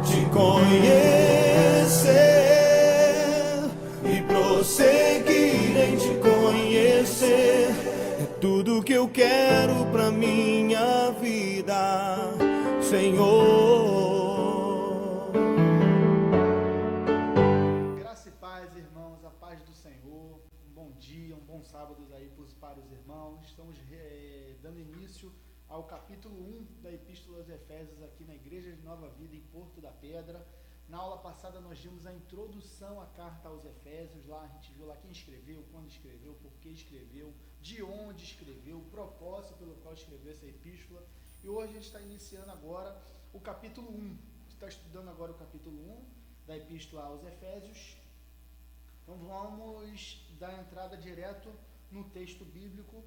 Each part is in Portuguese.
te conhecer e prosseguir em te conhecer. É tudo que eu quero pra minha vida, Senhor. Graça e paz, irmãos, a paz do Senhor. Um bom dia, um bom sábado aí para os irmãos. Estamos dando início ao capítulo 1 da Epístola aos Efésios aqui na Igreja de Nova Vida em Porto da Pedra. Na aula passada nós vimos a introdução à carta aos Efésios. Lá a gente viu lá quem escreveu, quando escreveu, por que escreveu, de onde escreveu, o propósito pelo qual escreveu essa epístola. E hoje a gente está iniciando agora o capítulo 1. A gente está estudando agora o capítulo 1 da Epístola aos Efésios. Então vamos dar entrada direto no texto bíblico.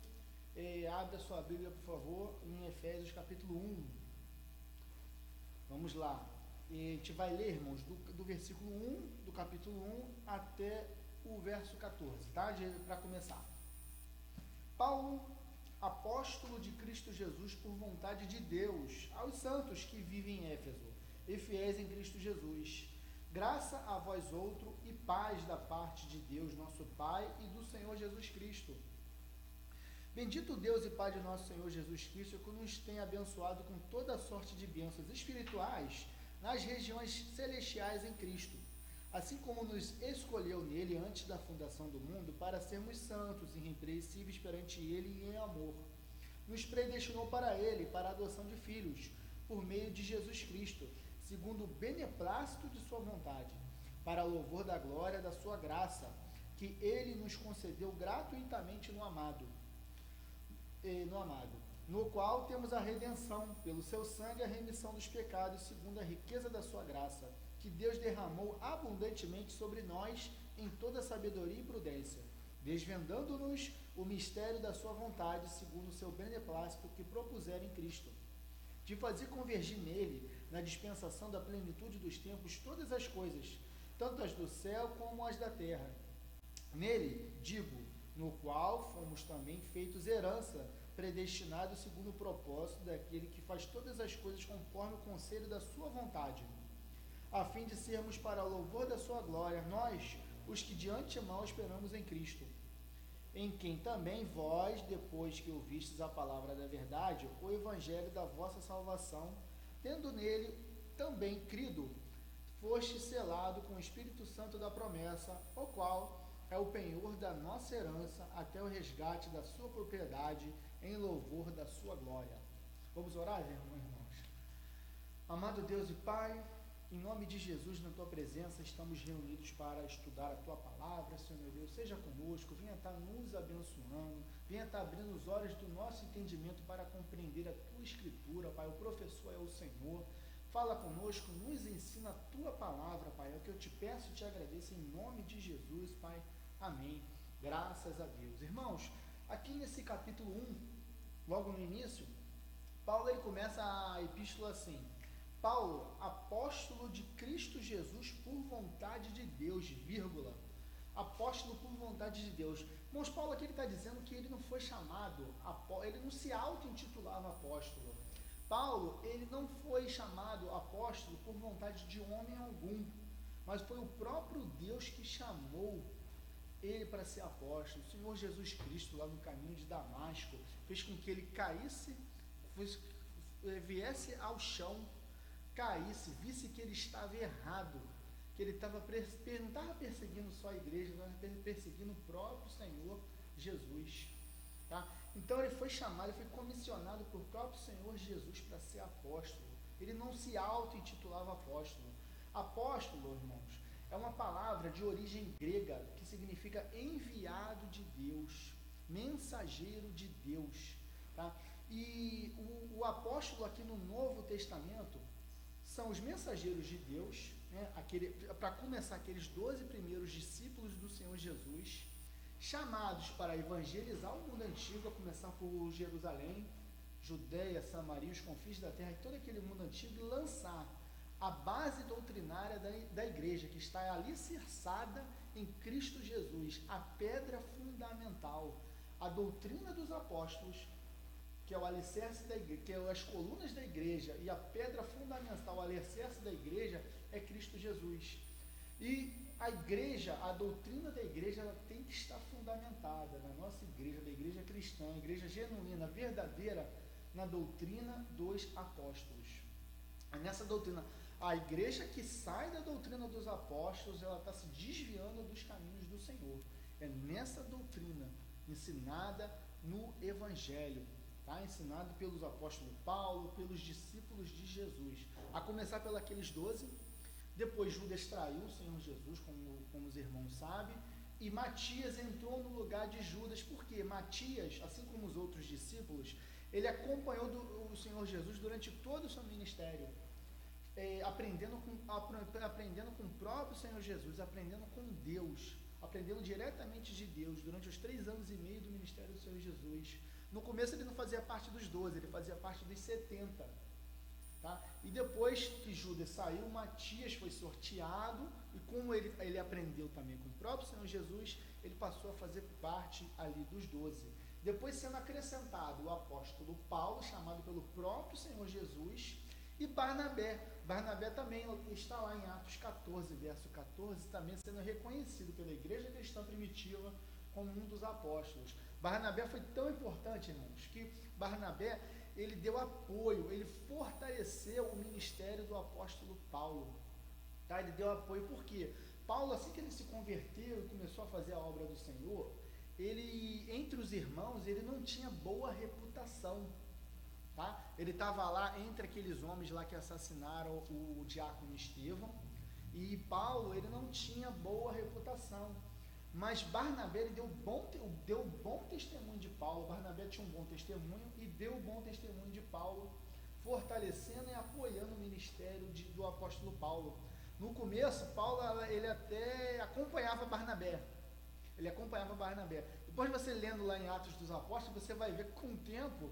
Abre a sua Bíblia, por favor, em Efésios capítulo 1. Vamos lá. A gente vai ler, irmãos, do versículo 1 do capítulo 1 até o verso 14, tá? Para começar. Paulo, apóstolo de Cristo Jesus por vontade de Deus, aos santos que vivem em Éfeso e fiéis em Cristo Jesus. Graça a vós outro e paz da parte de Deus, nosso Pai, e do Senhor Jesus Cristo. Bendito Deus e Pai de nosso Senhor Jesus Cristo, que nos tem abençoado com toda sorte de bênçãos espirituais nas regiões celestiais em Cristo, assim como nos escolheu nele antes da fundação do mundo para sermos santos e irrepreensíveis perante ele em amor. Nos predestinou para ele, para a adoção de filhos, por meio de Jesus Cristo, segundo o beneplácito de sua vontade, para louvor da glória da sua graça, que ele nos concedeu gratuitamente no amado, no qual temos a redenção, pelo seu sangue, a remissão dos pecados, segundo a riqueza da sua graça, que Deus derramou abundantemente sobre nós em toda sabedoria e prudência, desvendando-nos o mistério da sua vontade, segundo o seu beneplácito que propuseram em Cristo, de fazer convergir nele, na dispensação da plenitude dos tempos, todas as coisas, tanto as do céu como as da terra. Nele, digo, no qual fomos também feitos herança, predestinados segundo o propósito daquele que faz todas as coisas conforme o conselho da sua vontade, a fim de sermos para o louvor da sua glória, nós, os que de antemão esperamos em Cristo, em quem também vós, depois que ouvistes a palavra da verdade, o evangelho da vossa salvação, tendo nele também crido, foste selado com o Espírito Santo da promessa, o qual é o penhor da nossa herança até o resgate da sua propriedade em louvor da sua glória. Vamos orar, irmãos? Amado Deus e Pai, em nome de Jesus, na Tua presença, estamos reunidos para estudar a Tua palavra, Senhor meu Deus, seja conosco, venha estar nos abençoando, venha estar abrindo os olhos do nosso entendimento para compreender a Tua Escritura, Pai, o professor é o Senhor, fala conosco, nos ensina a Tua palavra, Pai, é o que eu te peço e te agradeço, em nome de Jesus, Pai, amém, graças a Deus. Irmãos, aqui nesse capítulo 1, logo no início, Paulo ele começa a epístola assim: Paulo, apóstolo de Cristo Jesus por vontade de Deus, vírgula, apóstolo por vontade de Deus. Irmãos, Paulo aqui ele está dizendo que ele não foi chamado, ele não se auto-intitulava apóstolo. Paulo, ele não foi chamado apóstolo por vontade de homem algum, mas foi o próprio Deus que chamou ele para ser apóstolo. O Senhor Jesus Cristo, lá no caminho de Damasco, fez com que ele caísse, viesse ao chão, caísse, visse que ele estava errado, que ele não estava perseguindo só a igreja, estava perseguindo o próprio Senhor Jesus, tá? Então ele foi chamado, ele foi comissionado pelo próprio Senhor Jesus para ser apóstolo. Ele não se auto-intitulava apóstolo. Apóstolo, irmãos, é uma palavra de origem grega que significa enviado de Deus, mensageiro de Deus, tá? E o apóstolo aqui no Novo Testamento são os mensageiros de Deus, né? Para começar, aqueles 12 primeiros discípulos do Senhor Jesus, chamados para evangelizar o mundo antigo, a começar por Jerusalém, Judeia, Samaria, os confins da terra e todo aquele mundo antigo, e lançar a base doutrinária da igreja, que está alicerçada em Cristo Jesus, a pedra fundamental, a doutrina dos apóstolos, que é o alicerce da igreja, que é as colunas da igreja, e a pedra fundamental, o alicerce da igreja, a igreja, a doutrina da igreja, ela tem que estar fundamentada na nossa igreja, da igreja cristã, a igreja genuína, verdadeira, na doutrina dos apóstolos. É nessa doutrina, a igreja que sai da doutrina dos apóstolos, ela está se desviando dos caminhos do Senhor. É nessa doutrina, ensinada no Evangelho, tá? Ensinado pelos apóstolos Paulo, pelos discípulos de Jesus, a começar pelos 12. Depois Judas traiu o Senhor Jesus, como os irmãos sabem, e Matias entrou no lugar de Judas, porque Matias, assim como os outros discípulos, ele acompanhou o Senhor Jesus durante todo o seu ministério, aprendendo com o próprio Senhor Jesus, aprendendo com Deus, aprendendo diretamente de Deus, durante os 3 anos e meio do ministério do Senhor Jesus. No começo ele não fazia parte dos 12, ele fazia parte dos 70. Tá? E depois que Judas saiu, Matias foi sorteado, e como ele aprendeu também com o próprio Senhor Jesus, ele passou a fazer parte ali dos 12. Depois sendo acrescentado o apóstolo Paulo, chamado pelo próprio Senhor Jesus, e Barnabé. Barnabé também está lá em Atos 14, verso 14, também sendo reconhecido pela igreja cristã primitiva como um dos apóstolos. Barnabé foi tão importante, irmãos, que Barnabé, ele deu apoio, ele fortaleceu o ministério do apóstolo Paulo. Tá? Ele deu apoio porque Paulo, assim que ele se converteu e começou a fazer a obra do Senhor, ele, entre os irmãos, ele não tinha boa reputação. Tá? Ele estava lá entre aqueles homens lá que assassinaram o diácono Estevão, e Paulo, ele não tinha boa reputação. Mas Barnabé, ele deu bom testemunho de Paulo. Barnabé tinha um bom testemunho e deu bom testemunho de Paulo, fortalecendo e apoiando o ministério do apóstolo Paulo. No começo, Paulo, ele até acompanhava Barnabé. Depois você lendo lá em Atos dos Apóstolos, você vai ver que com o tempo,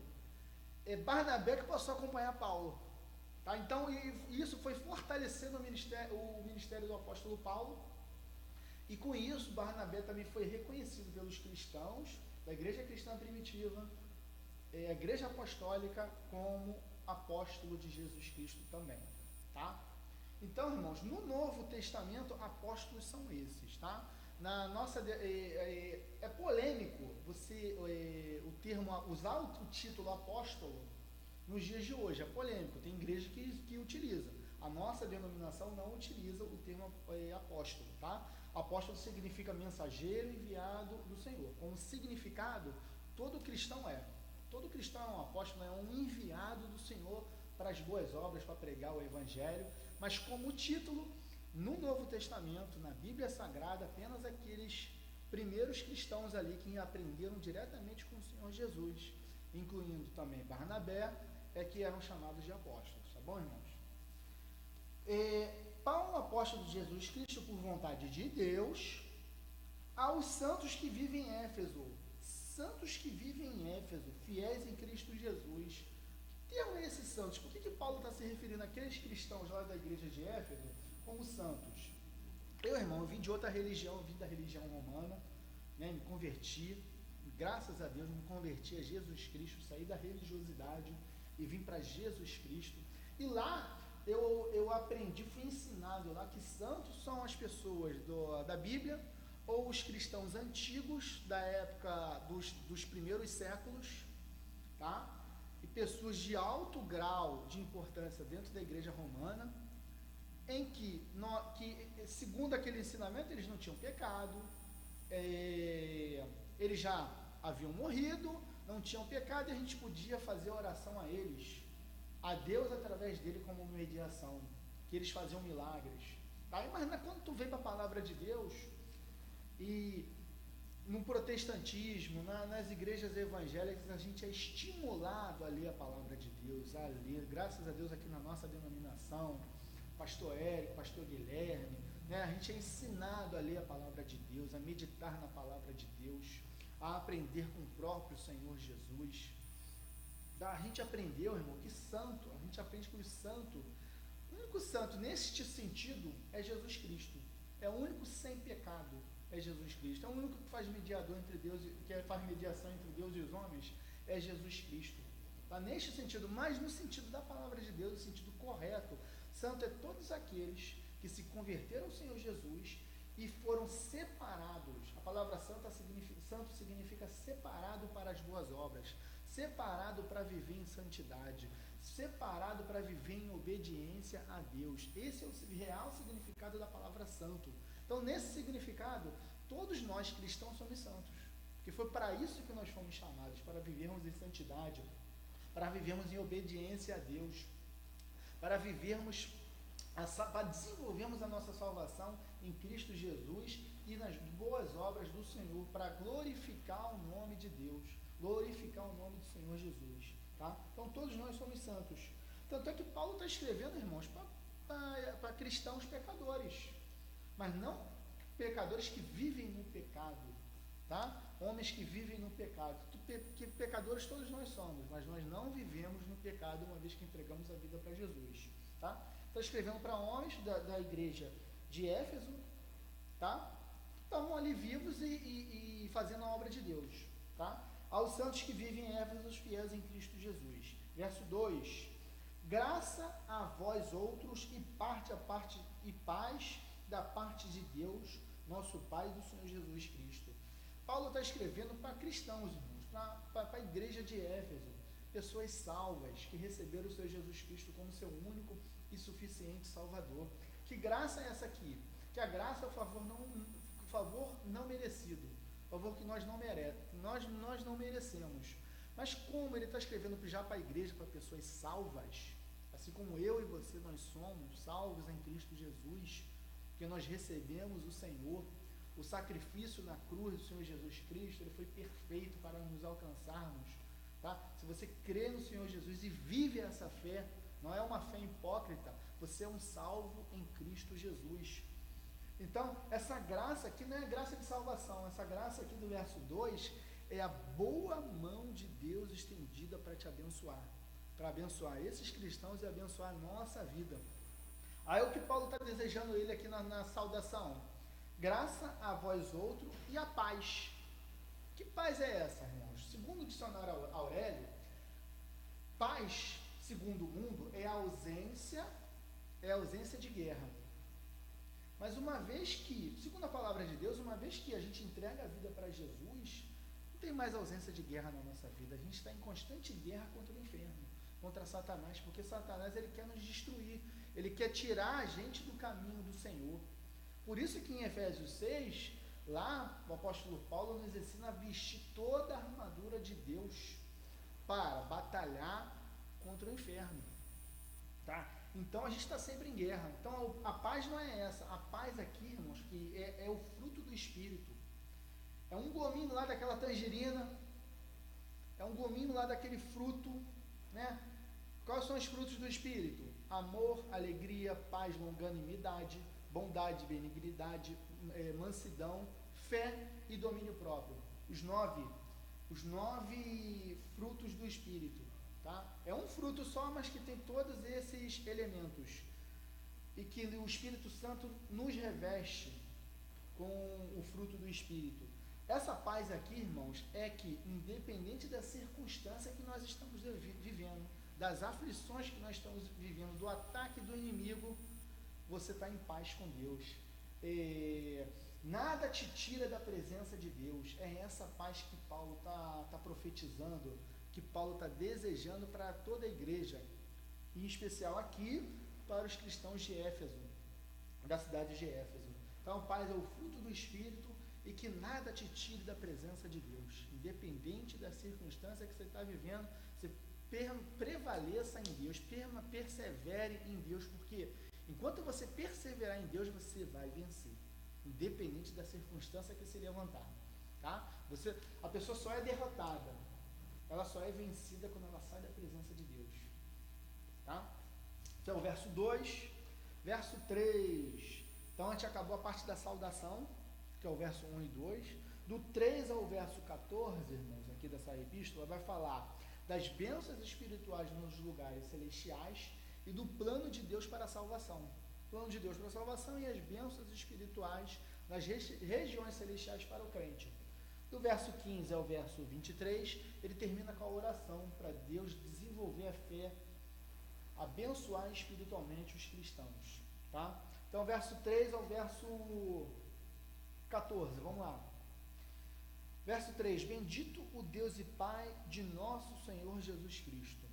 Barnabé que passou a acompanhar Paulo. Tá? Então, isso foi fortalecendo o ministério do apóstolo Paulo. E com isso, Barnabé também foi reconhecido pelos cristãos, da igreja cristã primitiva, a igreja apostólica, como apóstolo de Jesus Cristo também. Tá? Então, irmãos, no Novo Testamento, apóstolos são esses. Tá? Na nossa, é polêmico você o termo, usar o título apóstolo nos dias de hoje. É polêmico, tem igreja que utiliza. A nossa denominação não utiliza o termo apóstolo. Tá? Apóstolo significa mensageiro enviado do Senhor. Como significado, todo cristão é um apóstolo, é um enviado do Senhor para as boas obras, para pregar o Evangelho. Mas como título, no Novo Testamento, na Bíblia Sagrada, apenas aqueles primeiros cristãos ali que aprenderam diretamente com o Senhor Jesus, incluindo também Barnabé, que eram chamados de apóstolos. Tá bom, irmãos? Paulo, apóstolo de Jesus Cristo, por vontade de Deus, aos santos que vivem em Éfeso. Santos que vivem em Éfeso, fiéis em Cristo Jesus. Que termo é esse santos? Por que Paulo está se referindo àqueles cristãos lá da igreja de Éfeso como santos? Eu vim de outra religião, eu vim da religião romana, né, me converti, graças a Deus, me converti a Jesus Cristo, saí da religiosidade e vim para Jesus Cristo. E lá eu aprendi, fui ensinado lá que santos são as pessoas da Bíblia, ou os cristãos antigos da época dos primeiros séculos, tá? E pessoas de alto grau de importância dentro da igreja romana, em que segundo aquele ensinamento, eles não tinham pecado, eles já haviam morrido, não tinham pecado, e a gente podia fazer oração a eles, a Deus através dele como mediação, que eles faziam milagres. Tá? Mas quando tu vem para a palavra de Deus, e no protestantismo, nas igrejas evangélicas, a gente é estimulado a ler a palavra de Deus, a ler, graças a Deus aqui na nossa denominação, pastor Érico, pastor Guilherme, né? A gente é ensinado a ler a palavra de Deus, a meditar na palavra de Deus, a aprender com o próprio Senhor Jesus. A gente aprendeu, irmão, que santo, a gente aprende que o único santo neste sentido é Jesus Cristo. É o único sem pecado, é Jesus Cristo. É o único que faz mediador entre Deus, que faz mediação entre Deus e os homens, é Jesus Cristo. Tá? Neste sentido, mas no sentido da palavra de Deus, no sentido correto, santo é todos aqueles que se converteram ao Senhor Jesus e foram separados. A palavra santo significa separado para as boas obras, separado para viver em santidade, separado para viver em obediência a Deus. Esse é o real significado da palavra santo. Então, nesse significado, todos nós cristãos somos santos, porque foi para isso que nós fomos chamados, para vivermos em santidade, para vivermos em obediência a Deus, para desenvolvermos a nossa salvação em Cristo Jesus e nas boas obras do Senhor, para glorificar o nome de Deus, glorificar o nome do Senhor Jesus, tá? Então todos nós somos santos. Tanto é que Paulo está escrevendo, irmãos, para cristãos pecadores, mas não pecadores que vivem no pecado, tá? Homens que vivem no pecado, que pecadores todos nós somos, mas nós não vivemos no pecado uma vez que entregamos a vida para Jesus, tá? Está escrevendo para homens da igreja de Éfeso, tá? Estavam ali vivos e fazendo a obra de Deus, tá? Aos santos que vivem em Éfeso, os fiéis em Cristo Jesus. Verso 2: graça a vós outros e paz da parte de Deus, nosso Pai e do Senhor Jesus Cristo. Paulo está escrevendo para cristãos, irmãos, para a igreja de Éfeso, pessoas salvas que receberam o Senhor Jesus Cristo como seu único e suficiente Salvador. Que graça é essa aqui? Que a graça é o favor não merecido, o favor que nós não merecemos. Mas como ele está escrevendo já para a igreja, para pessoas salvas, assim como eu e você, nós somos salvos em Cristo Jesus, que nós recebemos o Senhor, o sacrifício na cruz do Senhor Jesus Cristo, ele foi perfeito para nos alcançarmos, tá? Se você crê no Senhor Jesus e vive essa fé, não é uma fé hipócrita, você é um salvo em Cristo Jesus. Então, essa graça aqui não é graça de salvação, essa graça aqui do verso 2 é a boa mão de Deus estendida para te abençoar, para abençoar esses cristãos e abençoar a nossa vida. Aí o que Paulo está desejando ele aqui na saudação: graça a vós outro e a paz. Que paz é essa, irmãos? Segundo o dicionário Aurélio, paz, segundo o mundo, é a ausência de guerra. Mas uma vez que, segundo a palavra de Deus, uma vez que a gente entrega a vida para Jesus, não tem mais ausência de guerra na nossa vida. A gente está em constante guerra contra o inferno, contra Satanás, porque Satanás ele quer nos destruir, ele quer tirar a gente do caminho do Senhor. Por isso que em Efésios 6, lá o apóstolo Paulo nos ensina a vestir toda a armadura de Deus para batalhar contra o inferno, tá? Então a gente está sempre em guerra. Então a paz não é essa. A paz aqui, irmãos, que é o fruto do Espírito. É um gominho lá daquela tangerina, é um gominho lá daquele fruto, né? Quais são os frutos do Espírito? Amor, alegria, paz, longanimidade, bondade, benignidade, mansidão, fé e domínio próprio. Os nove frutos do Espírito, tá? É um fruto só, mas que tem todos esses elementos e que o Espírito Santo nos reveste com o fruto do Espírito. Essa paz aqui, irmãos, é que independente da circunstância que nós estamos vivendo, das aflições que nós estamos vivendo, do ataque do inimigo, você está em paz com Deus. Nada te tira da presença de Deus. É essa paz que Paulo está profetizando, que Paulo está desejando para toda a igreja, em especial aqui para os cristãos de Éfeso, da cidade de Éfeso. Então, paz é o fruto do Espírito e que nada te tire da presença de Deus, independente da circunstância que você está vivendo. Você prevaleça em Deus, persevere em Deus, porque enquanto você perseverar em Deus, você vai vencer, independente da circunstância que se levantar, tá? A pessoa só é derrotada, ela só é vencida quando ela sai da presença de Deus, tá? Então, verso 2, verso 3. Então, a gente acabou a parte da saudação, que é o verso 1 e 2. Do 3 ao verso 14, irmãos, aqui dessa epístola, vai falar das bênçãos espirituais nos lugares celestiais e do plano de Deus para a salvação. Plano de Deus para a salvação e as bênçãos espirituais nas regiões celestiais para o crente. Do verso 15 ao verso 23, ele termina com a oração para Deus desenvolver a fé, abençoar espiritualmente os cristãos, tá? Então, verso 3 ao verso 14, vamos lá. Verso 3: Bendito o Deus e Pai de nosso Senhor Jesus Cristo,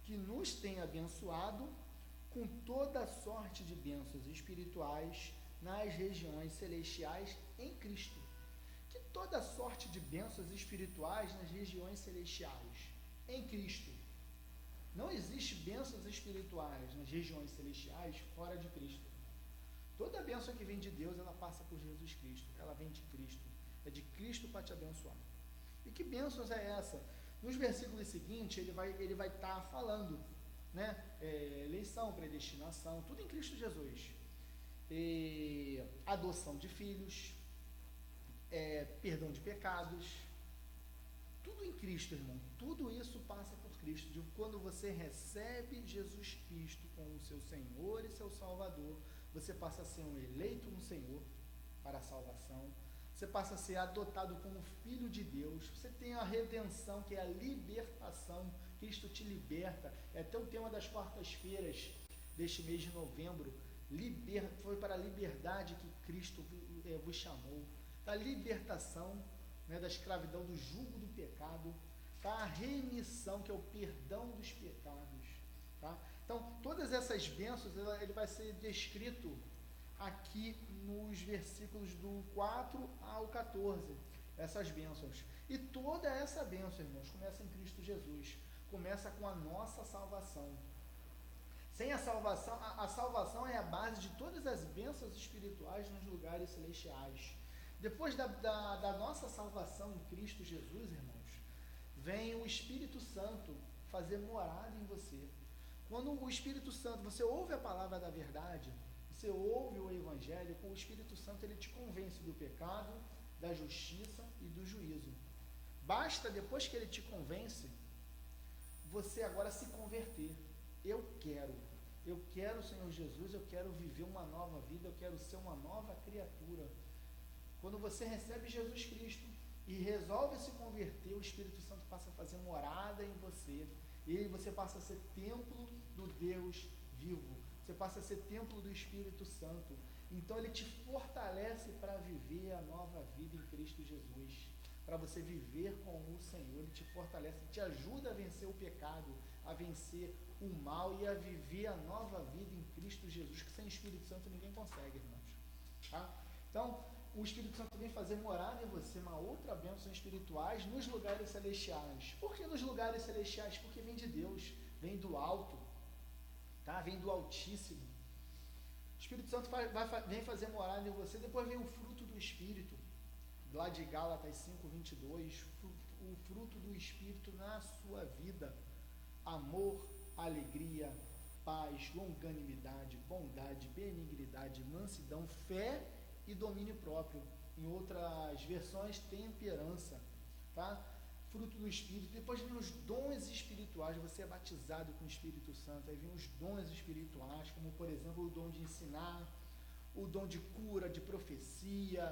que nos tem abençoado com toda sorte de bênçãos espirituais nas regiões celestiais em Cristo. Que toda sorte de bênçãos espirituais nas regiões celestiais em Cristo. Não existe bênçãos espirituais nas regiões celestiais fora de Cristo. Toda bênção que vem de Deus, ela passa por Jesus Cristo, ela vem de Cristo. É de Cristo para te abençoar. E que bênçãos é essa? Nos versículos seguintes, ele vai estar falando, né? Eleição, predestinação, tudo em Cristo Jesus. Adoção de filhos, perdão de pecados, tudo em Cristo, irmão. Tudo isso passa por Cristo. Quando você recebe Jesus Cristo como o seu Senhor e seu Salvador, você passa a ser um eleito no Senhor para a salvação. Você passa a ser adotado como filho de Deus. Você tem a redenção, que é a libertação. Cristo te liberta. É até o tema das quartas-feiras deste mês de novembro. Foi para a liberdade que Cristo vos chamou. Da libertação, né, da escravidão, do jugo do pecado. Tá? A remissão, que é o perdão dos pecados. Tá? Então, todas essas bênçãos, ele vai ser descrito aqui nos versículos do 4 ao 14, essas bênçãos. E toda essa bênção, irmãos, começa em Cristo Jesus. Começa com a nossa salvação. Sem a salvação é a base de todas as bênçãos espirituais nos lugares celestiais. Depois da nossa salvação em Cristo Jesus, irmãos, vem o Espírito Santo fazer morada em você. Quando o Espírito Santo, você ouve a palavra da verdade, você ouve o Evangelho, com o Espírito Santo ele te convence do pecado, da justiça e do juízo. Basta, depois que ele te convence, você agora se converter. Eu quero, Senhor Jesus, eu quero viver uma nova vida, eu quero ser uma nova criatura. Quando você recebe Jesus Cristo e resolve se converter, o Espírito Santo passa a fazer morada em você. E você passa a ser templo do Deus vivo. Você passa a ser templo do Espírito Santo. Então ele te fortalece para viver a nova vida em Cristo Jesus. Para você viver com o Senhor, ele te fortalece, te ajuda a vencer o pecado, a vencer o mal e a viver a nova vida em Cristo Jesus, que sem Espírito Santo ninguém consegue, irmãos. Tá? Então, o Espírito Santo vem fazer morada em você, uma outra bênção espirituais nos lugares celestiais. Por que nos lugares celestiais? Porque vem de Deus, vem do alto, tá? Vem do Altíssimo. O Espírito Santo vem fazer morada em você, depois vem o fruto do Espírito, lá de Gálatas 5:22, o fruto do Espírito na sua vida: amor, alegria, paz, longanimidade, bondade, benignidade, mansidão, fé e domínio próprio. Em outras versões, temperança, tá? Fruto do Espírito. Depois vem os dons espirituais. Você é batizado com o Espírito Santo. Aí vem os dons espirituais, como por exemplo o dom de ensinar, o dom de cura, de profecia,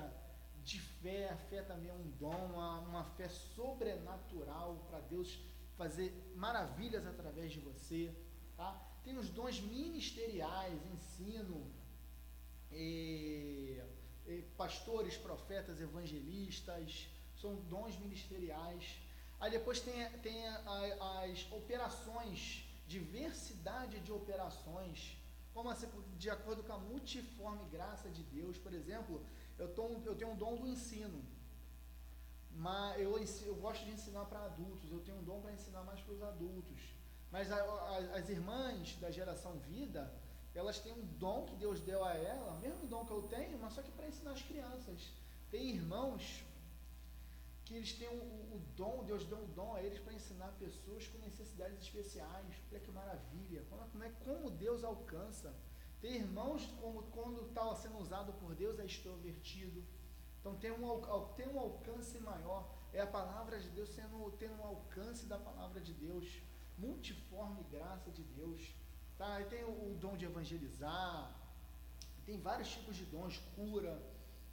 de fé. A fé também é um dom, uma fé sobrenatural para Deus fazer maravilhas através de você, tá? Tem os dons ministeriais, ensino, pastores, profetas, evangelistas, são dons ministeriais. Aí depois tem as operações, diversidade de operações, como assim, de acordo com a multiforme graça de Deus. Por exemplo, eu tenho um dom do ensino, mas eu gosto de ensinar para adultos, eu tenho um dom para ensinar mais para os adultos. Mas as irmãs da geração vida, elas têm um dom que Deus deu a ela, mesmo dom que eu tenho, mas só que para ensinar as crianças. Tem irmãos que eles têm o dom, Deus deu um dom a eles para ensinar pessoas com necessidades especiais. Olha que maravilha, como Deus alcança. Tem irmãos, quando está sendo usado por Deus, é extrovertido. Então tem um alcance maior. É a palavra de Deus tendo um alcance da palavra de Deus. Multiforme graça de Deus. Tá? E tem o dom de evangelizar. Tem vários tipos de dons, cura.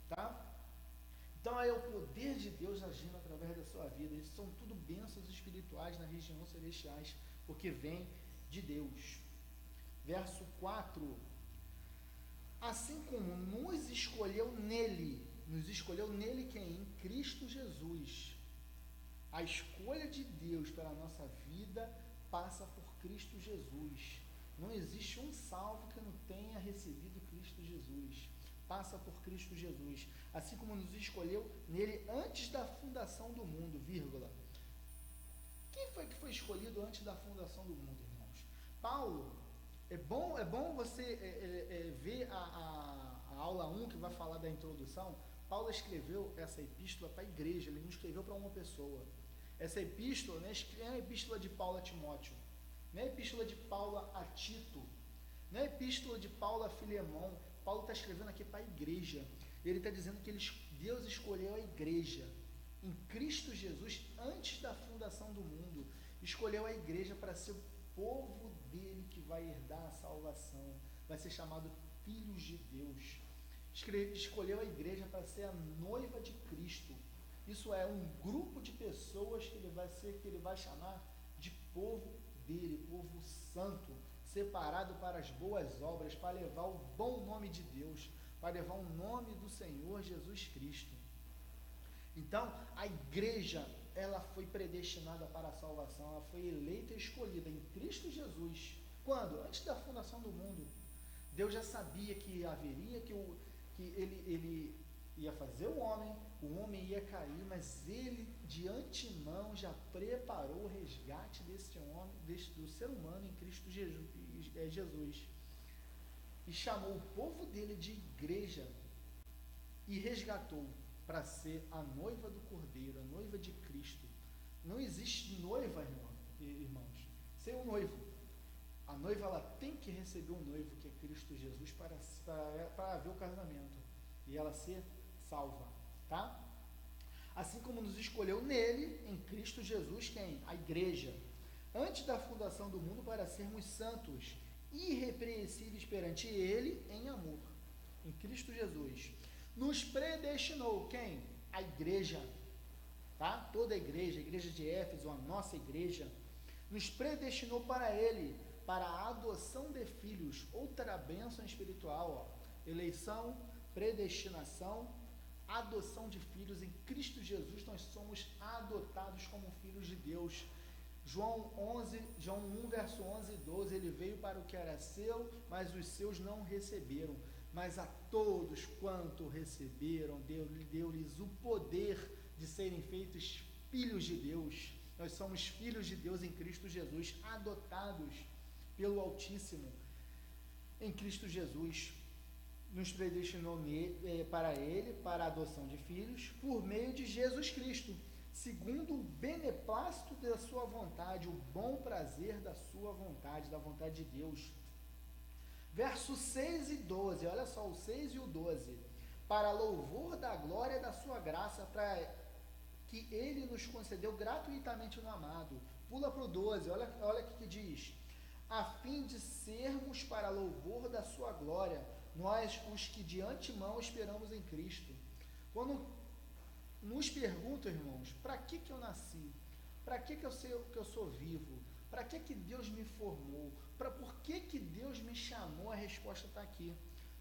Tá? Então é o poder de Deus agindo através da sua vida. Isso são tudo bênçãos espirituais nas regiões celestiais, porque vem de Deus. Verso 4. Assim como nos escolheu nele nos escolheu nele quem? Em Cristo Jesus. A escolha de Deus pela nossa vida passa por Cristo Jesus. Não existe um salvo que não tenha recebido Cristo Jesus. Passa por Cristo Jesus. Assim como nos escolheu nele antes da fundação do mundo, vírgula. Quem foi que foi escolhido antes da fundação do mundo, irmãos? Paulo, é bom você ver a aula 1 que vai falar da introdução. Paulo escreveu essa epístola para a igreja, ele não escreveu para uma pessoa. Essa epístola não é a epístola de Paulo a Timóteo, não é a epístola de Paulo a Tito, não é a epístola de Paulo a Filemão. Paulo está escrevendo aqui para a igreja. Ele está dizendo que Deus escolheu a igreja em Cristo Jesus antes da fundação do mundo. Escolheu a igreja para ser o povo dele que vai herdar a salvação, vai ser chamado filhos de Deus. Escolheu a igreja para ser a noiva de Cristo. Isso é um grupo de pessoas que ele vai chamar de povo dele, povo santo, separado para as boas obras, para levar o bom nome de Deus, para levar o nome do Senhor Jesus Cristo. Então, a igreja, ela foi predestinada para a salvação, ela foi eleita e escolhida em Cristo Jesus. Quando? Antes da fundação do mundo. Deus já sabia que haveria, que ele ia fazer o homem ia cair, mas ele de antemão já preparou o resgate desse homem, do ser humano em Cristo Jesus. E chamou o povo dele de igreja e resgatou para ser a noiva do Cordeiro, a noiva de Cristo. Não existe noiva, irmãos, sem um noivo. A noiva, ela tem que receber um noivo, que é Cristo Jesus, para haver o casamento e ela ser salva, tá? Assim como nos escolheu nele, em Cristo Jesus, quem? A igreja, antes da fundação do mundo, para sermos santos, irrepreensíveis perante ele em amor, em Cristo Jesus. Nos predestinou, quem? A igreja, tá? Toda a igreja de Éfeso, a nossa igreja, nos predestinou para ele, para a adoção de filhos, outra bênção espiritual, eleição, predestinação, adoção de filhos. Em Cristo Jesus nós somos adotados como filhos de Deus. João 1, verso 11 e 12, ele veio para o que era seu, mas os seus não receberam. Mas a todos quanto receberam, deu-lhes o poder de serem feitos filhos de Deus. Nós somos filhos de Deus em Cristo Jesus, adotados pelo Altíssimo em Cristo Jesus. Nos predestinou para ele, para a adoção de filhos, por meio de Jesus Cristo, segundo o beneplácito da sua vontade, o bom prazer da sua vontade, da vontade de Deus. Versos 6 e 12, olha só, o 6 e o 12. Para louvor da glória da sua graça, para que ele nos concedeu gratuitamente no amado. Pula para o 12, olha o que diz. A fim de sermos para louvor da sua glória, nós os que de antemão esperamos em Cristo. Quando nos perguntam, irmãos, para que eu nasci? Para que eu sou vivo? Para que Deus me formou? Por que Deus me chamou? A resposta está aqui,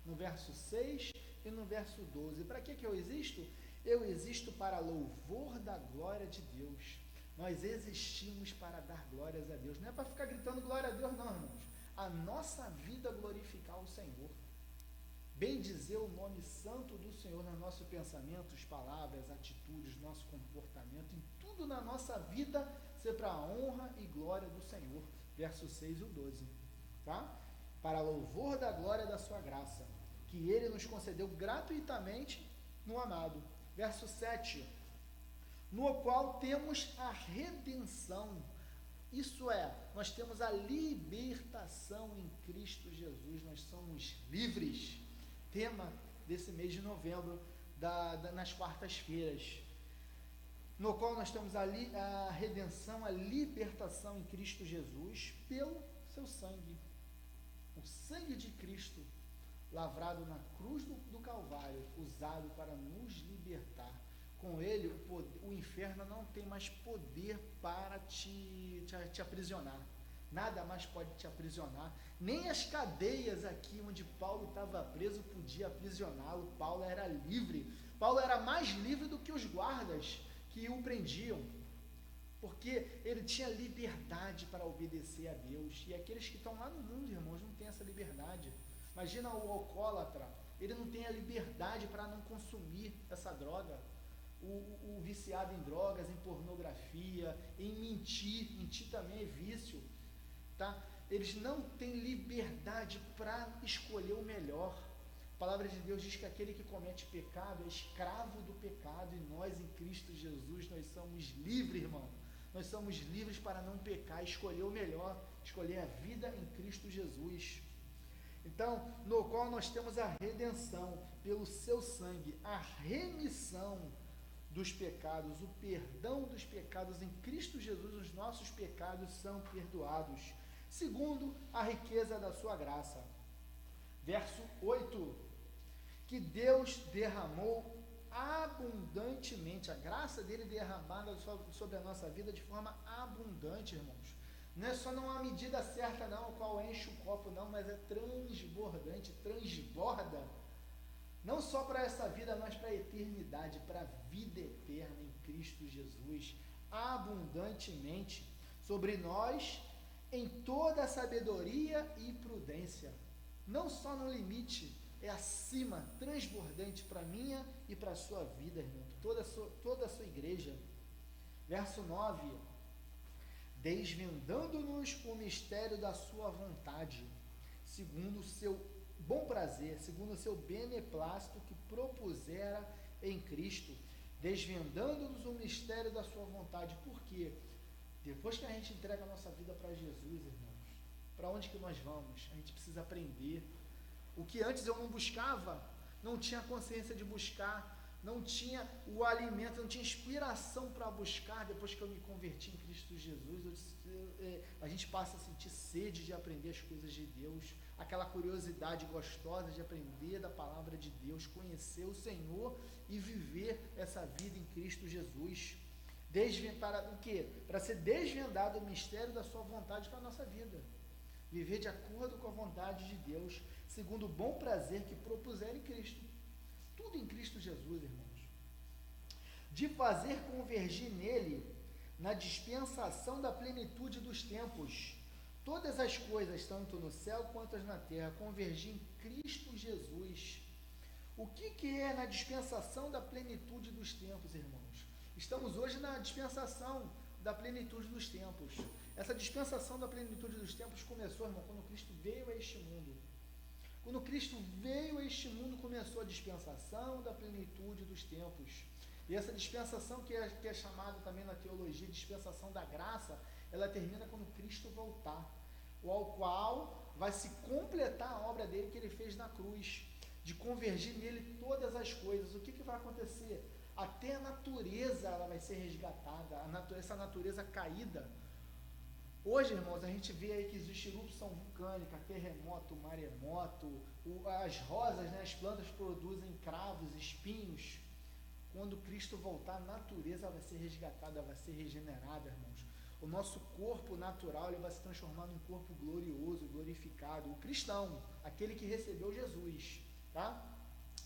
no verso 6 e no verso 12. Para que eu existo? Eu existo para louvor da glória de Deus. Nós existimos para dar glórias a Deus. Não é para ficar gritando glória a Deus, não, irmãos. A nossa vida glorificar o Senhor. Bem dizer o nome santo do Senhor nos nossos pensamentos, palavras, atitudes, nosso comportamento, em tudo na nossa vida, ser para a honra e glória do Senhor. Verso 6 e 12. Tá? Para louvor da glória da sua graça, que ele nos concedeu gratuitamente no amado. Verso 7. No qual temos a redenção. Isso é, nós temos a libertação em Cristo Jesus, nós somos livres. Tema desse mês de novembro, nas quartas-feiras, no qual nós temos a redenção, a libertação em Cristo Jesus, pelo seu sangue. O sangue de Cristo, lavrado na cruz do Calvário, usado para nos libertar. Com ele, o inferno não tem mais poder para te aprisionar. Nada mais pode te aprisionar. Nem as cadeias aqui onde Paulo estava preso podia aprisioná-lo. Paulo era livre. Paulo era mais livre do que os guardas que o prendiam, porque ele tinha liberdade para obedecer a Deus. E aqueles que estão lá no mundo, irmãos, não têm essa liberdade. Imagina o alcoólatra, ele não tem a liberdade para não consumir essa droga. O viciado em drogas, em pornografia, em mentir também é vício, tá? Eles não têm liberdade para escolher o melhor. A palavra de Deus diz que aquele que comete pecado é escravo do pecado, e nós em Cristo Jesus, nós somos livres, irmão. Nós somos livres para não pecar, escolher o melhor, escolher a vida em Cristo Jesus. Então, no qual nós temos a redenção pelo seu sangue, a remissão dos pecados, o perdão dos pecados em Cristo Jesus, os nossos pecados são perdoados, segundo a riqueza da sua graça. Verso 8, que Deus derramou abundantemente, a graça dele derramada sobre a nossa vida de forma abundante, irmãos. Não é só numa medida certa não, o qual enche o copo não, mas é transbordante, transborda, não só para essa vida, mas para a eternidade, para a vida eterna em Cristo Jesus, abundantemente sobre nós, em toda a sabedoria e prudência, não só no limite, é acima, transbordante para a minha e para a sua vida, irmão, toda a sua igreja. Verso 9, desvendando-nos o mistério da sua vontade, segundo o seu bom prazer, segundo o seu beneplácito que propusera em Cristo, desvendando-nos o mistério da sua vontade. Por quê? Depois que a gente entrega a nossa vida para Jesus, irmãos, para onde que nós vamos? A gente precisa aprender. O que antes eu não buscava, não tinha consciência de buscar, não tinha o alimento, não tinha inspiração para buscar. Depois que eu me converti em Cristo Jesus, a gente passa a sentir sede de aprender as coisas de Deus, aquela curiosidade gostosa de aprender da palavra de Deus, conhecer o Senhor e viver essa vida em Cristo Jesus. Para o quê? Para ser desvendado o mistério da sua vontade para a nossa vida. Viver de acordo com a vontade de Deus, segundo o bom prazer que propuser em Cristo. Tudo em Cristo Jesus, irmãos. De fazer convergir nele, na dispensação da plenitude dos tempos, todas as coisas, tanto no céu quanto na terra, convergir em Cristo Jesus. O que é na dispensação da plenitude dos tempos, irmãos? Estamos hoje na dispensação da plenitude dos tempos. Essa dispensação da plenitude dos tempos começou, irmão, quando Cristo veio a este mundo. Quando Cristo veio a este mundo, começou a dispensação da plenitude dos tempos. E essa dispensação que é chamada também na teologia, dispensação da graça, ela termina quando Cristo voltar, ao qual vai se completar a obra dele que ele fez na cruz, de convergir nele todas as coisas. O que vai acontecer? Até a natureza ela vai ser resgatada, essa natureza caída. Hoje, irmãos, a gente vê aí que existe erupção vulcânica, terremoto, maremoto, as rosas, né, as plantas produzem cravos, espinhos. Quando Cristo voltar, a natureza vai ser resgatada, vai ser regenerada, irmãos. O nosso corpo natural ele vai se transformar num corpo glorioso, glorificado. O cristão, aquele que recebeu Jesus, tá?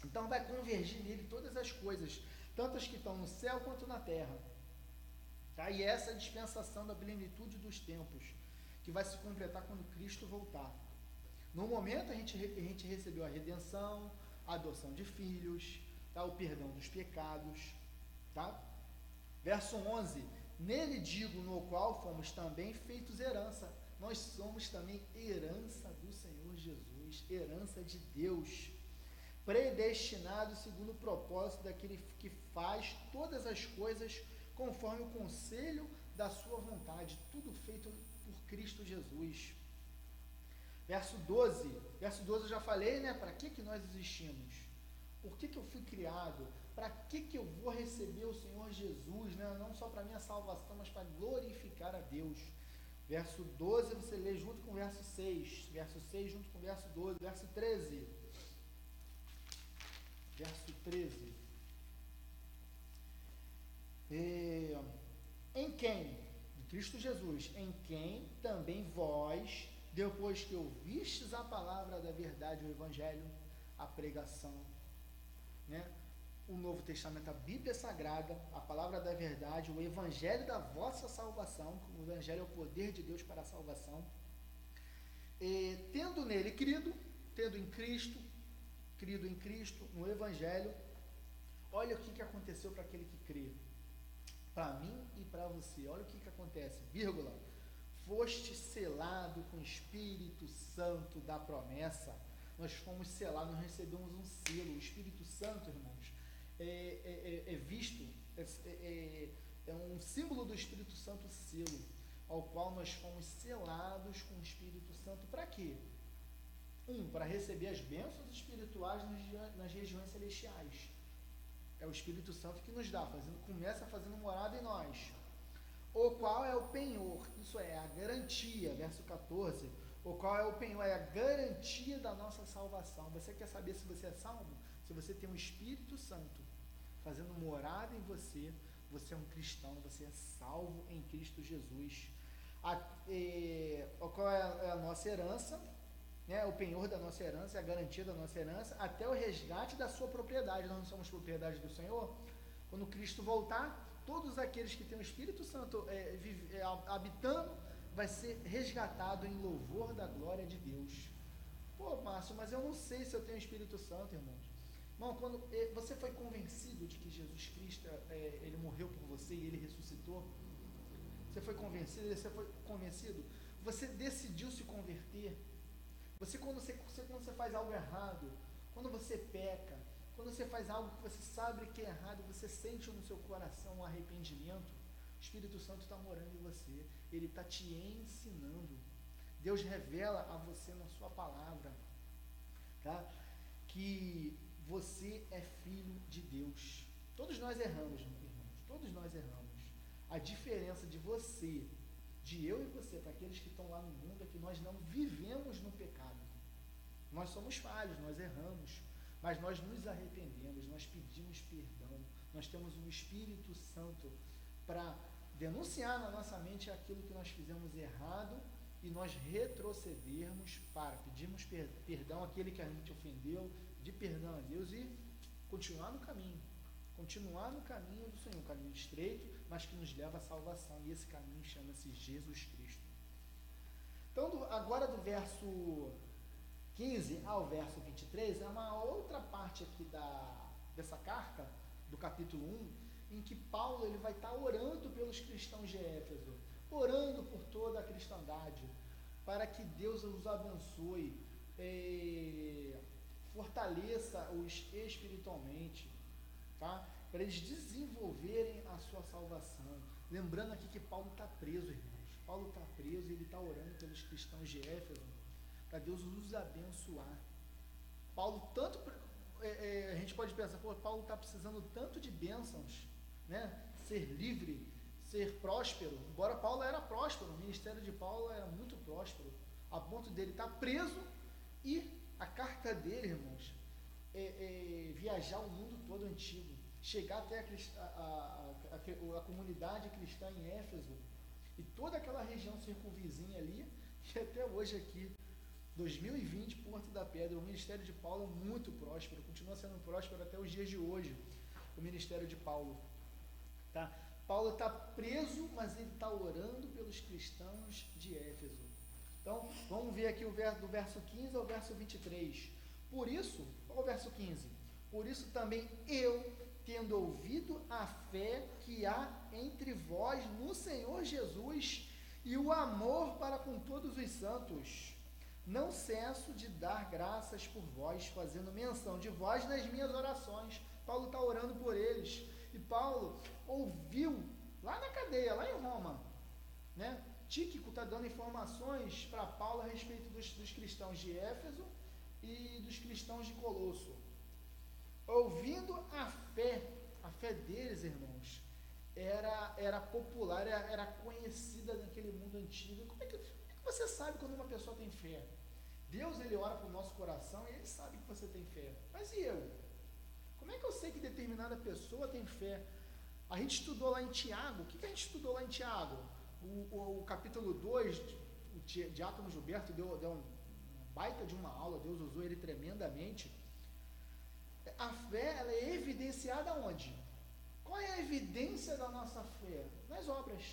Então vai convergir nele todas as coisas, tanto as que estão no céu quanto na terra. Tá? E essa é a dispensação da plenitude dos tempos, que vai se completar quando Cristo voltar. No momento a gente recebeu a redenção, a adoção de filhos, tá? O perdão dos pecados. Tá? Verso 11, nele digo, no qual fomos também feitos herança. Nós somos também herança do Senhor Jesus, herança de Deus, predestinado segundo o propósito daquele que faz todas as coisas conforme o conselho da sua vontade, tudo feito por Cristo Jesus. Verso 12 eu já falei, né? Para que nós existimos? Por que eu fui criado? Para que eu vou receber o Senhor Jesus, né? Não só para minha salvação, mas para glorificar a Deus. Verso 12 você lê junto com o verso 6, verso 6 junto com o verso 12, verso 13. Verso 13. Em quem? Em Cristo Jesus, em quem também vós, depois que ouvistes a palavra da verdade, o evangelho, a pregação, né? o Novo Testamento, a Bíblia Sagrada, a Palavra da Verdade, o Evangelho da vossa salvação, o Evangelho é o poder de Deus para a salvação, tendo nele crido, crido em Cristo, no Evangelho. Olha o que aconteceu para aquele que crê, para mim e para você. Olha o que acontece, vírgula, foste selado com o Espírito Santo da promessa. Nós fomos selados, nós recebemos um selo. O Espírito Santo, irmãos, é um símbolo do Espírito Santo, selo, ao qual nós fomos selados com o Espírito Santo. Para quê? Para receber as bênçãos espirituais nas regiões celestiais. É o Espírito Santo que nos dá, começa fazendo morada em nós. O qual é o penhor, isso é a garantia, verso 14. O qual é o penhor, é a garantia da nossa salvação. Você quer saber se você é salvo? Se você tem um Espírito Santo fazendo morada em você, você é um cristão, você é salvo em Cristo Jesus. Qual é a nossa herança? O penhor da nossa herança, a garantia da nossa herança, até o resgate da sua propriedade. Nós não somos propriedade do Senhor. Quando Cristo voltar, todos aqueles que têm o Espírito Santo habitando, vai ser resgatado em louvor da glória de Deus. Márcio, mas eu não sei se eu tenho o Espírito Santo, irmãos. Irmão, quando você foi convencido de que Jesus Cristo, ele morreu por você e ele ressuscitou, você foi convencido, você decidiu se converter. Quando você faz algo errado, quando você peca, quando você faz algo que você sabe que é errado, você sente no seu coração um arrependimento, o Espírito Santo está morando em você, ele está te ensinando. Deus revela a você na sua palavra, tá? Que você é filho de Deus. Todos nós erramos, irmãos, todos nós erramos. A diferença de você, de eu e você, para aqueles que estão lá no mundo, é que nós não vivemos no pecado. Nós somos falhos, nós erramos, mas nós nos arrependemos, nós pedimos perdão, nós temos um Espírito Santo para denunciar na nossa mente aquilo que nós fizemos errado e nós retrocedermos para pedirmos perdão àquele que a gente ofendeu, de perdão a Deus e continuar no caminho do Senhor, um caminho estreito, mas que nos leva à salvação, e esse caminho chama-se Jesus Cristo. Então, agora do verso 15 ao verso 23, é uma outra parte aqui dessa carta, do capítulo 1, em que Paulo ele vai estar orando pelos cristãos de Éfeso, orando por toda a cristandade, para que Deus os abençoe, fortaleça-os espiritualmente, tá? Para eles desenvolverem a sua salvação. Lembrando aqui que Paulo está preso, irmãos. Paulo está preso e ele está orando pelos cristãos de Éfeso, para Deus os abençoar. Paulo, a gente pode pensar, Paulo está precisando tanto de bênçãos, né? Ser livre, ser próspero. Embora Paulo era próspero, o ministério de Paulo era muito próspero, a ponto dele estar preso e a carta dele, irmãos, viajar o mundo todo antigo, chegar até a comunidade cristã em Éfeso e toda aquela região circunvizinha ali, e até hoje aqui, 2020, Porto da Pedra, o ministério de Paulo é muito próspero, continua sendo próspero até os dias de hoje, o ministério de Paulo, tá? Paulo está preso, mas ele está orando pelos cristãos de Éfeso. Então, vamos ver aqui do verso 15 ao verso 23. Por isso, olha o verso 15. Por isso também eu, tendo ouvido a fé que há entre vós no Senhor Jesus e o amor para com todos os santos, não cesso de dar graças por vós, fazendo menção de vós nas minhas orações. Paulo está orando por eles. E Paulo ouviu, lá na cadeia, lá em Roma, né? Tíquico está dando informações para Paulo a respeito dos cristãos de Éfeso e dos cristãos de Colosso. Ouvindo a fé deles, irmãos, era popular, era conhecida naquele mundo antigo. Como é que você sabe quando uma pessoa tem fé? Deus, ele ora para o nosso coração e ele sabe que você tem fé. Mas e eu? Como é que eu sei que determinada pessoa tem fé? A gente estudou lá em Tiago. O que a gente estudou lá em Tiago? O capítulo 2, o diácono Gilberto deu um baita de uma aula, Deus usou ele tremendamente. A fé, ela é evidenciada evidenciada onde? Qual é a evidência da nossa fé? Nas obras.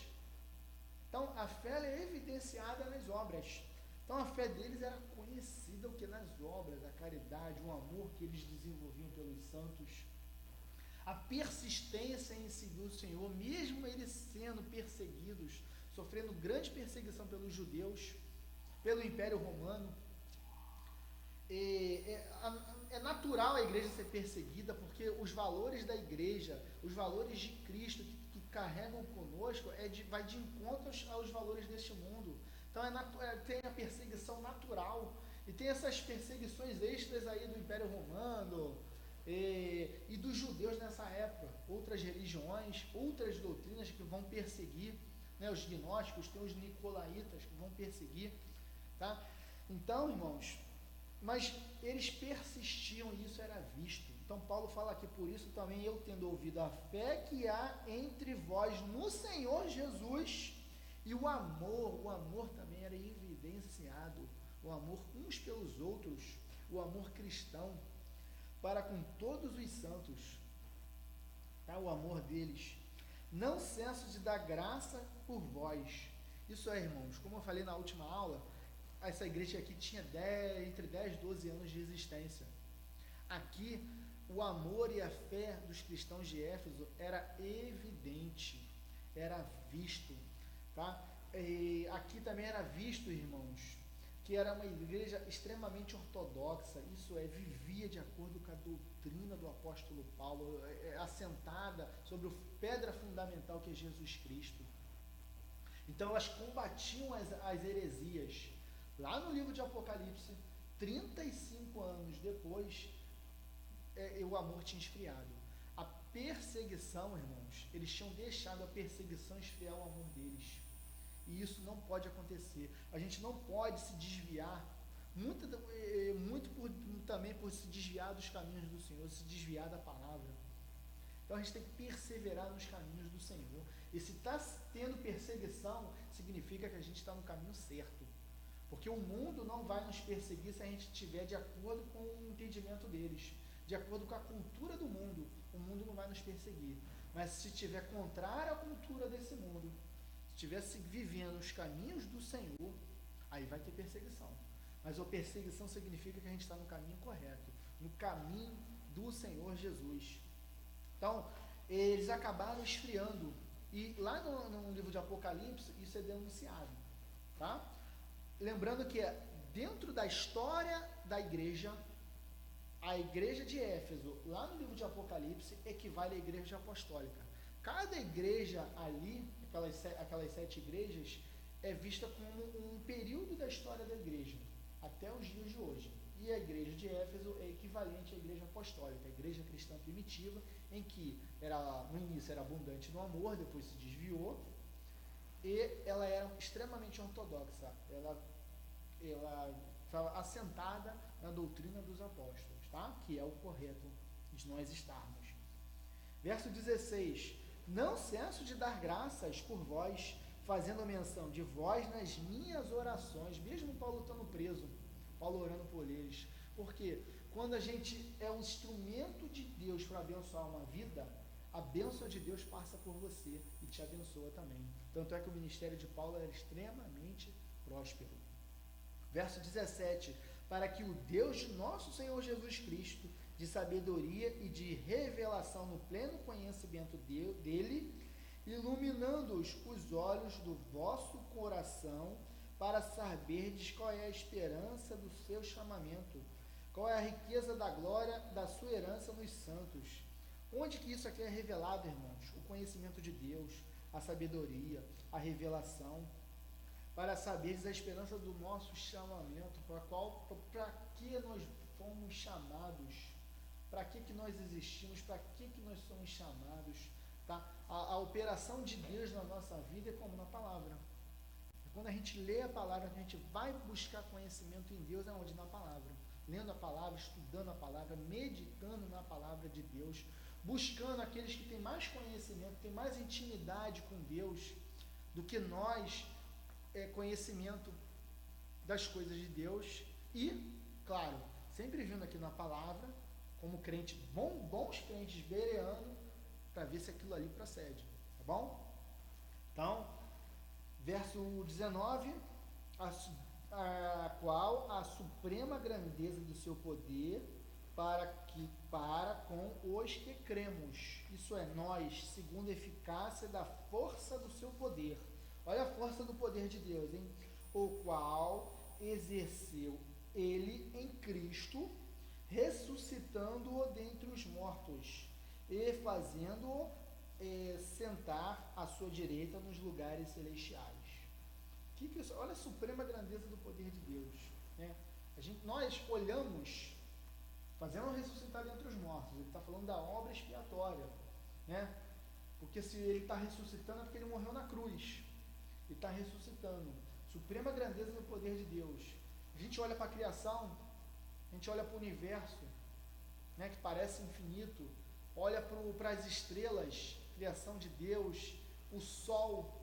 Então, a fé é evidenciada nas obras. Então, a fé deles era conhecida o que? Nas obras, a caridade, o amor que eles desenvolviam pelos santos, a persistência em seguir o Senhor, mesmo eles sendo perseguidos, sofrendo grande perseguição pelos judeus, pelo Império Romano. É natural a igreja ser perseguida, porque os valores da igreja, os valores de Cristo que carregam conosco, vai de encontro aos valores deste mundo. Então tem a perseguição natural, e tem essas perseguições extras aí do Império Romano e dos judeus nessa época, outras religiões, outras doutrinas que vão perseguir, né? Os gnósticos, tem os nicolaítas que vão perseguir, tá? Então, irmãos, mas eles persistiam e isso era visto. Então Paulo fala aqui, por isso também eu, tendo ouvido a fé que há entre vós no Senhor Jesus e o amor também era evidenciado, o amor uns pelos outros, o amor cristão para com todos os santos, tá? O amor deles, não cesso de dar graça por vós. Isso é, irmãos, como eu falei na última aula, essa igreja aqui tinha entre 10 e 12 anos de existência. Aqui, o amor e a fé dos cristãos de Éfeso era evidente, era visto, tá? E aqui também era visto, irmãos, que era uma igreja extremamente ortodoxa, isso é, vivia de acordo com a doutrina do apóstolo Paulo, assentada sobre a pedra fundamental que é Jesus Cristo. Então elas combatiam as heresias. Lá no livro de Apocalipse, 35 anos depois, o amor tinha esfriado. A perseguição, irmãos, eles tinham deixado a perseguição esfriar o amor deles. E isso não pode acontecer. A gente não pode se desviar, também por se desviar dos caminhos do Senhor, se desviar da palavra. Então a gente tem que perseverar nos caminhos do Senhor. E se está tendo perseguição, significa que a gente está no caminho certo. Porque o mundo não vai nos perseguir se a gente estiver de acordo com o entendimento deles, de acordo com a cultura do mundo. O mundo não vai nos perseguir. Mas se estiver contrário à cultura desse mundo, se estivesse vivendo os caminhos do Senhor, aí vai ter perseguição. Mas a perseguição significa que a gente está no caminho correto, no caminho do Senhor Jesus. Então, eles acabaram esfriando. E lá no livro de Apocalipse, isso é denunciado, tá? Lembrando que dentro da história da igreja, a igreja de Éfeso, lá no livro de Apocalipse, equivale à igreja apostólica. Cada igreja ali, aquelas 7 igrejas, é vista como um período da história da igreja, até os dias de hoje. E a igreja de Éfeso é equivalente à igreja apostólica, a igreja cristã primitiva, em que no início era abundante no amor, depois se desviou, e ela era extremamente ortodoxa, ela estava assentada na doutrina dos apóstolos, tá? Que é o correto de nós estarmos. Verso 16: não cesso de dar graças por vós, fazendo menção de vós nas minhas orações, mesmo Paulo estando preso, Paulo orando por eles, porque quando a gente é um instrumento de Deus para abençoar uma vida, a bênção de Deus passa por você e te abençoa também. Tanto é que o ministério de Paulo era extremamente próspero. Verso 17: para que o Deus de nosso Senhor Jesus Cristo, de sabedoria e de revelação no pleno conhecimento dele, iluminando-os os olhos do vosso coração, para saberdes qual é a esperança do seu chamamento, qual é a riqueza da glória da sua herança nos santos. Onde que isso aqui é revelado, irmãos? O conhecimento de Deus, a sabedoria, a revelação, para saberdes a esperança do nosso chamamento, para que nós fomos chamados, para que nós existimos, para que nós somos chamados, tá? A operação de Deus na nossa vida é como na palavra. Quando a gente lê a palavra, a gente vai buscar conhecimento em Deus, é onde? Na palavra. Lendo a palavra, estudando a palavra, meditando na palavra de Deus, buscando aqueles que têm mais conhecimento, têm mais intimidade com Deus do que nós, conhecimento das coisas de Deus. E, claro, sempre vindo aqui na palavra, como crente, bons crentes bereando, para ver se aquilo ali procede, tá bom? Então, verso 19, a qual a suprema grandeza do seu poder para com os que cremos, isso é, nós, segundo a eficácia da força do seu poder. Olha a força do poder de Deus, hein? O qual exerceu ele em Cristo, ressuscitando-o dentre os mortos e fazendo-o sentar à sua direita nos lugares celestiais. Olha a suprema grandeza do poder de Deus, né? Nós olhamos, fazendo ressuscitar dentre os mortos, ele está falando da obra expiatória, né? Porque se ele está ressuscitando é porque ele morreu na cruz, ele está ressuscitando. Suprema grandeza do poder de Deus. A gente olha para a criação, a gente olha para o universo, né, que parece infinito, olha para as estrelas, criação de Deus, o Sol,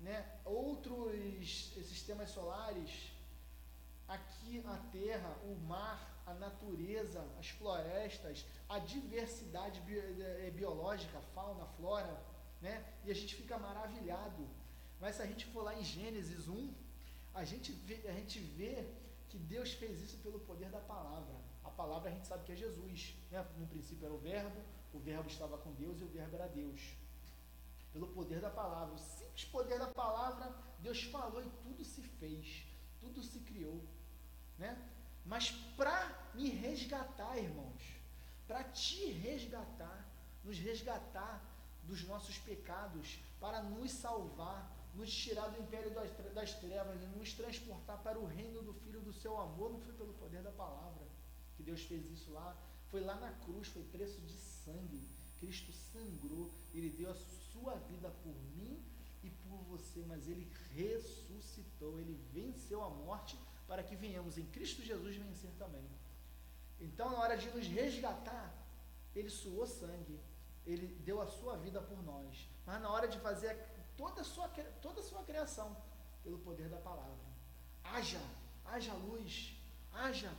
né, outros sistemas solares, aqui a terra, o mar, a natureza, as florestas, a diversidade biológica, fauna, flora, né, e a gente fica maravilhado. Mas se a gente for lá em Gênesis 1, a gente vê que Deus fez isso pelo poder da palavra. A palavra a gente sabe que é Jesus, né? No princípio era o verbo estava com Deus e o verbo era Deus. Pelo poder da palavra, o simples poder da palavra, Deus falou e tudo se fez, tudo se criou, né? Mas para me resgatar, irmãos, para te resgatar, nos resgatar dos nossos pecados, para nos salvar, nos tirar do império das trevas e nos transportar para o reino do Filho do seu amor, não foi pelo poder da palavra que Deus fez isso lá, foi lá na cruz, foi preço de sangue. Cristo sangrou, ele deu a sua vida por mim e por você, mas ele ressuscitou, ele venceu a morte para que venhamos em Cristo Jesus vencer também. Então, na hora de nos resgatar, ele suou sangue, ele deu a sua vida por nós, mas na hora de fazer toda a sua criação, pelo poder da palavra, haja luz, haja,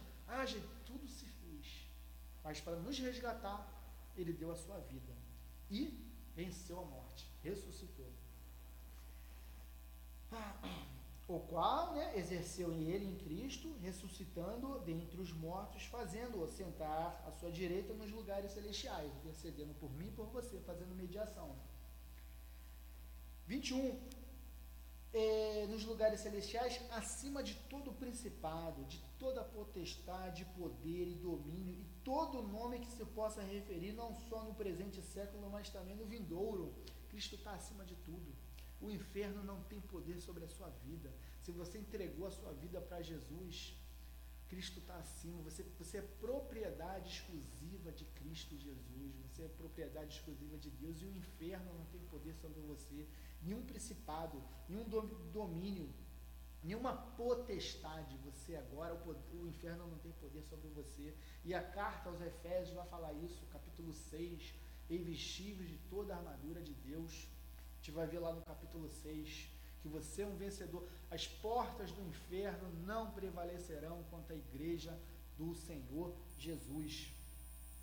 e tudo se fez, mas para nos resgatar, ele deu a sua vida, e venceu a morte, ressuscitou, o qual, né, exerceu em ele, em Cristo, ressuscitando dentre os mortos, fazendo-o sentar à sua direita nos lugares celestiais, intercedendo por mim e por você, fazendo mediação. 21, nos lugares celestiais, acima de todo principado, de toda potestade, poder e domínio, e todo nome que se possa referir, não só no presente século, mas também no vindouro. Cristo está acima de tudo. O inferno não tem poder sobre a sua vida. Se você entregou a sua vida para Jesus, Cristo está acima. Você é propriedade exclusiva de Cristo Jesus. Você é propriedade exclusiva de Deus, e o inferno não tem poder sobre você. Nenhum principado, nenhum domínio, nenhuma potestade. Você agora, o inferno não tem poder sobre você. E a carta aos Efésios vai falar isso, capítulo 6, revestivos de toda a armadura de Deus. A gente vai ver lá no capítulo 6, que você é um vencedor. As portas do inferno não prevalecerão contra a igreja do Senhor Jesus.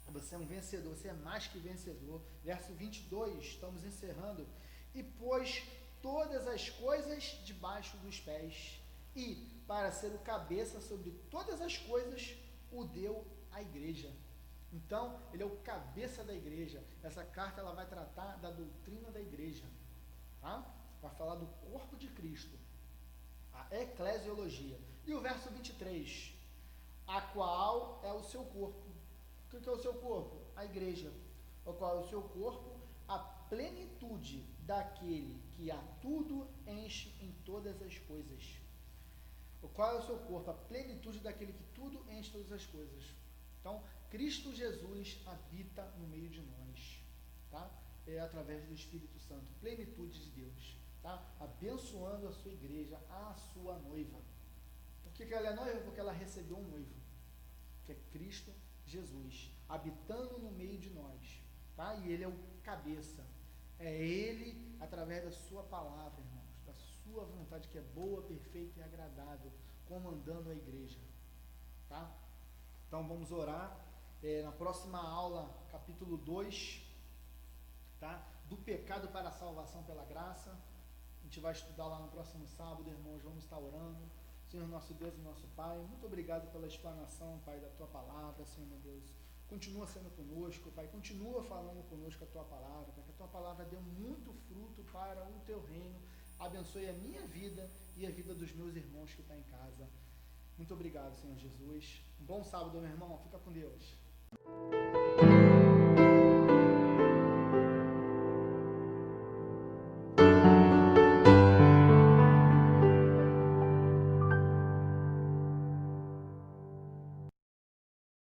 Você é um vencedor, você é mais que vencedor. Verso 22, estamos encerrando. E pôs todas as coisas debaixo dos pés, e para ser o cabeça sobre todas as coisas, o deu à igreja. Então, ele é o cabeça da igreja. Essa carta ela vai tratar da doutrina da igreja, tá? Vai falar do corpo de Cristo, a eclesiologia. E o verso 23, a qual é o seu corpo. O que é o seu corpo? A igreja. O qual é o seu corpo? A plenitude daquele que a tudo enche em todas as coisas. Qual é o seu corpo? A plenitude daquele que tudo enche todas as coisas. Então, Cristo Jesus habita no meio de nós, tá? É através do Espírito Santo, plenitude de Deus, tá? Abençoando a sua igreja, a sua noiva. Por que ela é noiva? Porque ela recebeu um noivo, que é Cristo Jesus, habitando no meio de nós, tá? E ele é o cabeça. É ele, através da sua palavra, irmãos, da sua vontade, que é boa, perfeita e agradável, comandando a igreja, tá? Então vamos orar Na próxima aula, capítulo 2, tá? Do pecado para a salvação pela graça. A gente vai estudar lá no próximo sábado, irmãos, vamos estar orando. Senhor nosso Deus e nosso Pai, muito obrigado pela explanação, Pai, da Tua palavra, Senhor meu Deus. Continua sendo conosco, Pai, continua falando conosco a Tua palavra, Pai, que a Tua palavra dê muito fruto para o Teu reino. Abençoe a minha vida e a vida dos meus irmãos que estão em casa. Muito obrigado, Senhor Jesus. Um bom sábado, meu irmão. Fica com Deus.